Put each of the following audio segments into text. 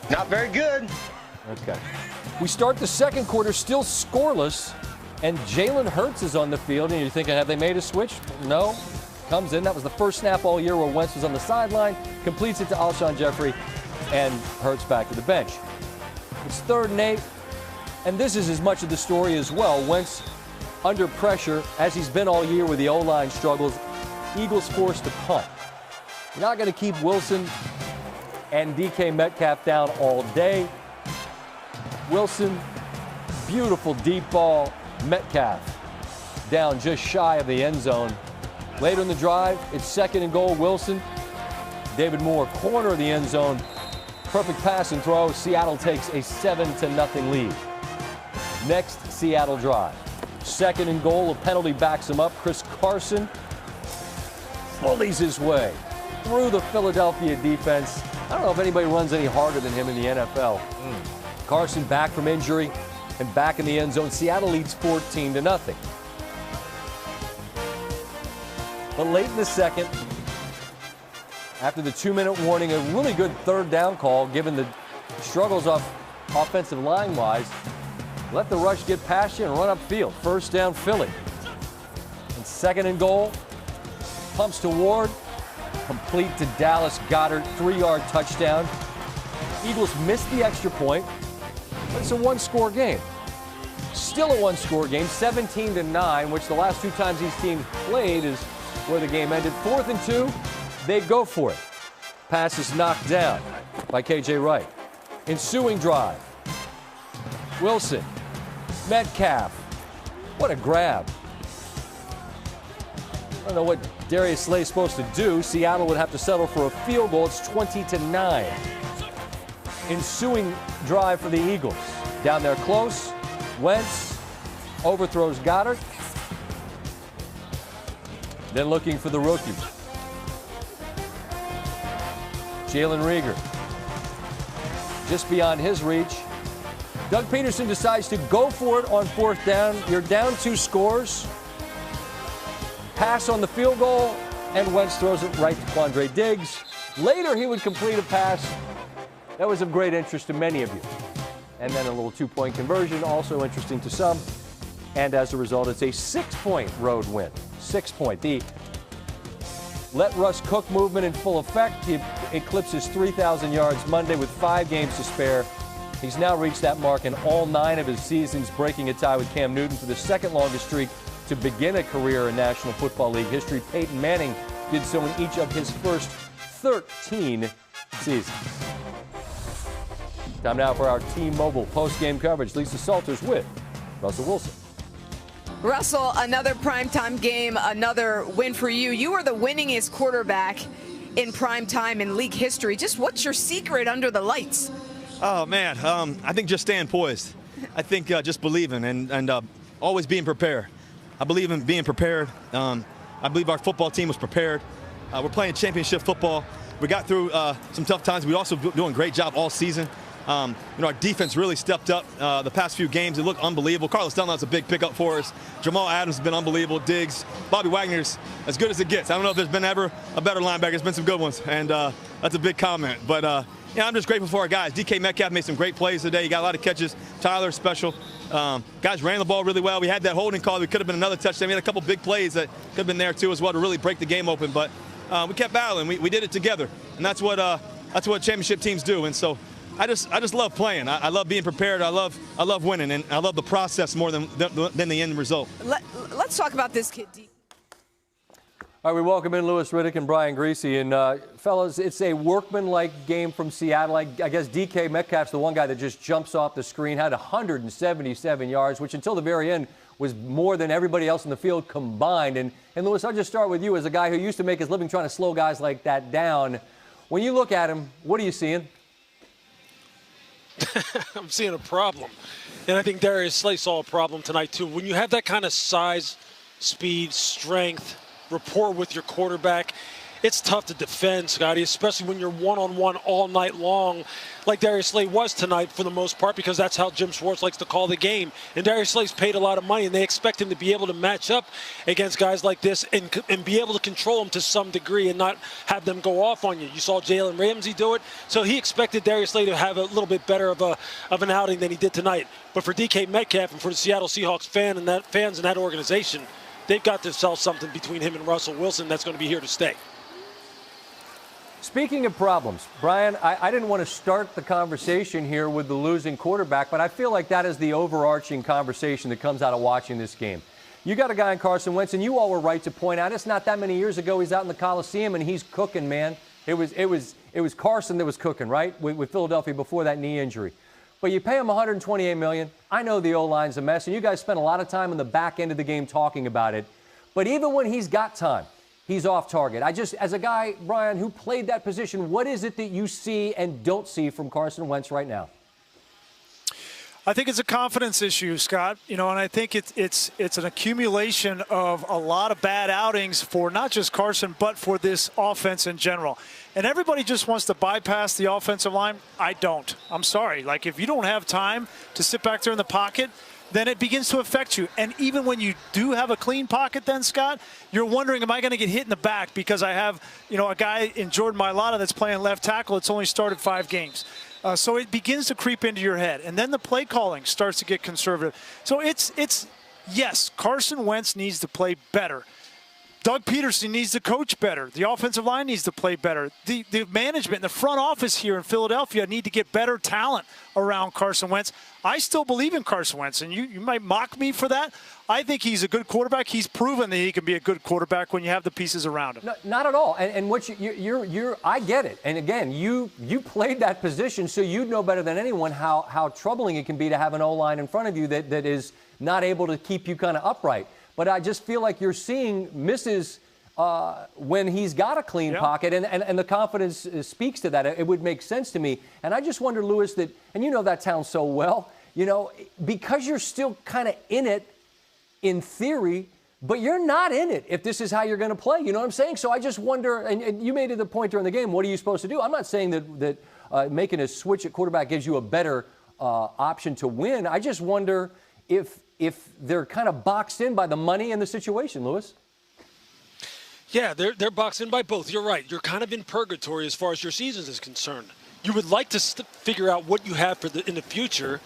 Not very good. Okay. We start the second quarter still scoreless, and Jalen Hurts is on the field, and you're thinking, have they made a switch? No. Comes in. That was the first snap all year where Wentz was on the sideline, completes it to Alshon Jeffrey, and Hurts back to the bench. It's 3rd and 8, and this is as much of the story as well. Wentz under pressure, as he's been all year with the O-line struggles. Eagles forced to punt. You're not going to keep Wilson and DK Metcalf down all day. Wilson, beautiful deep ball. Metcalf down just shy of the end zone. Later in the drive, it's 2nd and goal. Wilson, David Moore, corner of the end zone. Perfect pass and throw. Seattle takes a 7-0 lead. Next Seattle drive. 2nd and goal. A penalty backs him up. Chris Carson bullies his way through the Philadelphia defense. I don't know if anybody runs any harder than him in the NFL. Carson back from injury and back in the end zone. Seattle leads 14-0. But late in the second, after the 2-minute warning, a really good 3rd down call given the struggles off offensive line-wise. Let the rush get past you and run upfield. 1st down, Philly. And 2nd and goal. Pumps to Ward. Complete to Dallas Goedert. 3-yard touchdown. Eagles missed the extra point. But it's a 1-score game. Still a 1-score game. 17-9, which the last 2 times these teams played is where the game ended. 4th and 2. They go for it. Pass is knocked down by K.J. Wright. Ensuing drive. Wilson. Metcalf. What a grab. I don't know what Darius Slay's supposed to do. Seattle would have to settle for a field goal. It's 20-9. Ensuing drive for the Eagles. Down there close. Wentz overthrows Goddard. Then looking for the rookie. Jalen Reagor. Just beyond his reach. Doug Peterson decides to go for it on 4th down. You're down 2 scores. Pass on the field goal, and Wentz throws it right to Quandre Diggs. Later, he would complete a pass that was of great interest to many of you. And then a little 2-point conversion, also interesting to some. And as a result, it's a 6-point road win. 6-point. The let Russ cook movement in full effect. He eclipses 3,000 yards Monday with 5 games to spare. He's now reached that mark in all 9 of his seasons, breaking a tie with Cam Newton for the 2nd longest streak to begin a career in National Football League history. Peyton Manning did so in each of his first 13 seasons. Time now for our T-Mobile post-game coverage. Lisa Salters with Russell Wilson. Russell, another primetime game, another win for you. You are the winningest quarterback in primetime in league history. Just what's your secret under the lights? Oh, man, I think just staying poised. I think just believing and always being prepared. I believe in being prepared. I believe our football team was prepared. We're playing championship football. We got through some tough times. We also doing a great job all season. Our defense really stepped up the past few games. It looked unbelievable. Carlos Dunlap's a big pickup for us. Jamal Adams has been unbelievable. Diggs, Bobby Wagner's as good as it gets. I don't know if there's been ever a better linebacker. There's been some good ones, and that's a big comment. But I'm just grateful for our guys. DK Metcalf made some great plays today. He got a lot of catches. Tyler, special. Guys ran the ball really well. We had that holding call. It could have been another touchdown. We had a couple big plays that could have been there too as well to really break the game open. But we kept battling. We did it together, and that's what championship teams do. And so I just love playing. I love being prepared. I love winning, and I love the process more than the end result. Let's talk about this kid. All right, we welcome in Louis Riddick and Brian Greasy. And, fellas, it's a workmanlike game from Seattle. I guess DK Metcalf's the one guy that just jumps off the screen, had 177 yards, which until the very end was more than everybody else in the field combined. And Louis, I'll just start with you as a guy who used to make his living trying to slow guys like that down. When you look at him, what are you seeing? I'm seeing a problem. And I think Darius Slay saw a problem tonight, too. When you have that kind of size, speed, strength, rapport with your quarterback, it's tough to defend, Scotty, especially when you're one-on-one all night long, like Darius Slay was tonight for the most part, because that's how Jim Schwartz likes to call the game. And Darius Slay's paid a lot of money, and they expect him to be able to match up against guys like this and be able to control them to some degree and not have them go off on you. You saw Jalen Ramsey do it, so he expected Darius Slay to have a little bit better of an outing than he did tonight. But for DK Metcalf and for the Seattle Seahawks fans in that organization, they've got to sell something between him and Russell Wilson that's going to be here to stay. Speaking of problems, Brian, I didn't want to start the conversation here with the losing quarterback, but I feel like that is the overarching conversation that comes out of watching this game. You got a guy in Carson Wentz, and you all were right to point out it's not that many years ago he's out in the Coliseum and he's cooking, man. It was Carson that was cooking, right, with Philadelphia before that knee injury. But you pay him $128 million. I know the O-line's a mess, and you guys spent a lot of time in the back end of the game talking about it. But even when he's got time, he's off target. As a guy, Brian, who played that position, what is it that you see and don't see from Carson Wentz right now? I think it's a confidence issue, Scott. And I think it's an accumulation of a lot of bad outings for not just Carson, but for this offense in general. And everybody just wants to bypass the offensive line. I don't. I'm sorry. Like, if you don't have time to sit back there in the pocket, then it begins to affect you. And even when you do have a clean pocket then, Scott, you're wondering, am I going to get hit in the back because I have, a guy in Jordan Mailata that's playing left tackle that's only started 5 games. So it begins to creep into your head. And then the play calling starts to get conservative. So yes, Carson Wentz needs to play better. Doug Peterson needs to coach better. The offensive line needs to play better. The management, the front office here in Philadelphia need to get better talent around Carson Wentz. I still believe in Carson Wentz, and you might mock me for that. I think he's a good quarterback. He's proven that he can be a good quarterback when you have the pieces around him. No, not at all. And what I get it. And again, you played that position, so you know better than anyone how troubling it can be to have an O-line in front of you that is not able to keep you kind of upright. But I just feel like you're seeing misses when he's got a clean pocket, and the confidence speaks to that. It would make sense to me. And I just wonder, Lewis, and you know that town so well, because you're still kind of in it in theory, but you're not in it if this is how you're going to play. You know what I'm saying? So I just wonder, and you made it the point during the game, what are you supposed to do? I'm not saying that making a switch at quarterback gives you a better option to win. I just wonder if they're kind of boxed in by the money and the situation, Lewis. Yeah, they're boxed in by both. You're right. You're kind of in purgatory as far as your season is concerned. You would like to figure out what you have in the future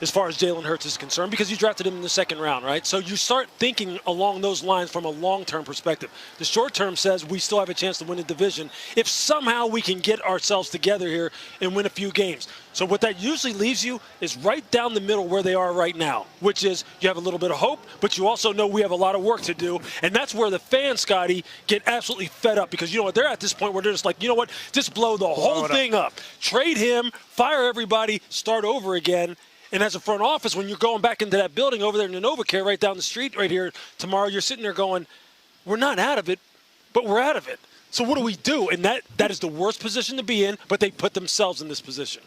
as far as Jalen Hurts is concerned, because you drafted him in the 2nd round, right? So you start thinking along those lines from a long-term perspective. The short term says we still have a chance to win the division if somehow we can get ourselves together here and win a few games. So what that usually leaves you is right down the middle where they are right now, which is you have a little bit of hope, but you also know we have a lot of work to do. And that's where the fans, Scotty, get absolutely fed up, because you know what? They're at this point where they're just like, you know what? Just blow the whole thing up. Trade him, fire everybody, start over again. And as a front office, when you're going back into that building over there in the NovaCare right down the street right here tomorrow, you're sitting there going, we're not out of it, but we're out of it. So what do we do? And that is the worst position to be in, but they put themselves in this position.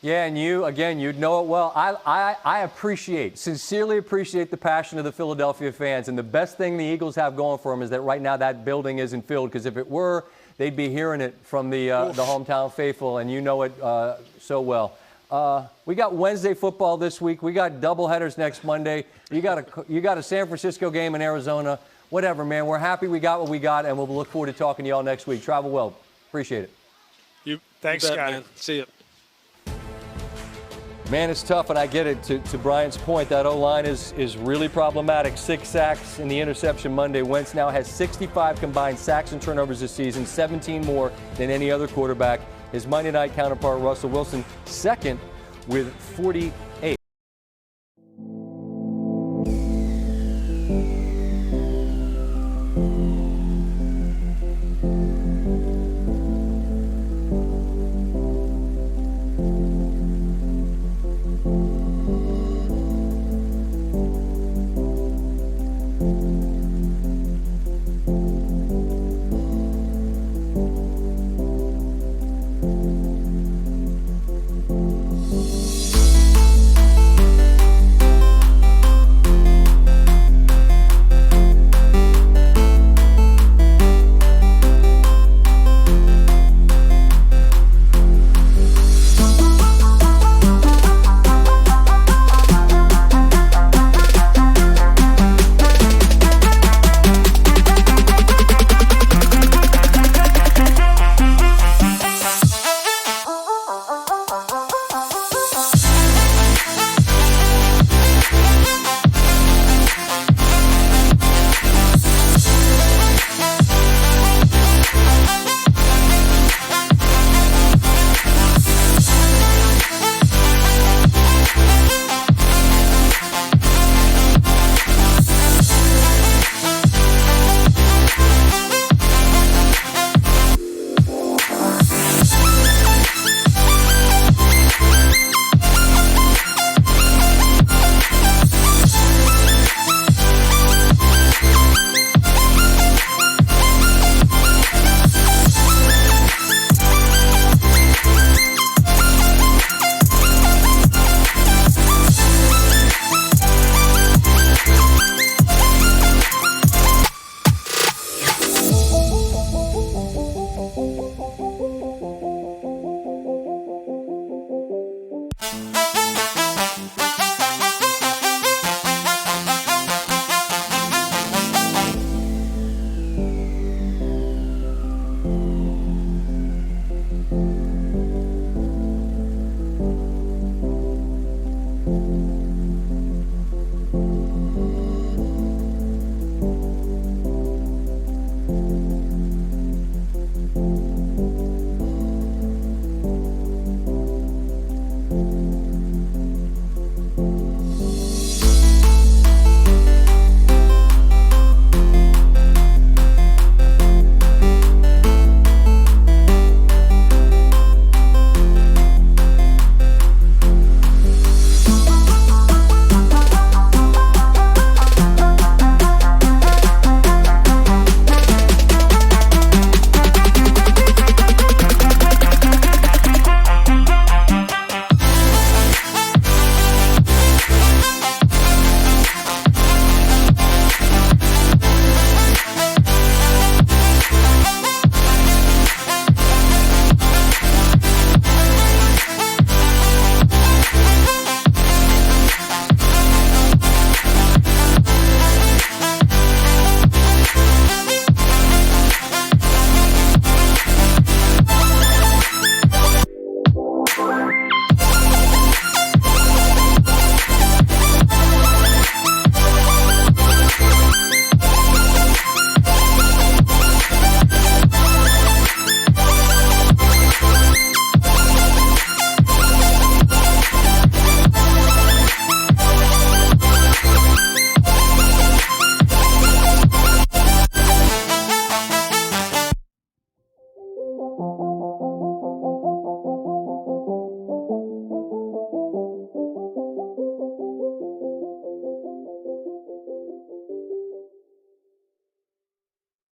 Yeah, and you'd know it well. I sincerely appreciate the passion of the Philadelphia fans. And the best thing the Eagles have going for them is that right now that building isn't filled, because if it were, they'd be hearing it from the hometown faithful, and you know it so well. We got Wednesday football this week. We got doubleheaders next Monday. You got a San Francisco game in Arizona. Whatever, man. We're happy we got what we got, and we'll look forward to talking to you all next week. Travel well. Appreciate it. Thanks, Scott. Man. See you. Man, it's tough, and I get it. To Brian's point, that O-line is really problematic. 6 sacks in the interception Monday. Wentz now has 65 combined sacks and turnovers this season, 17 more than any other quarterback. His Monday night counterpart, Russell Wilson, second with 44.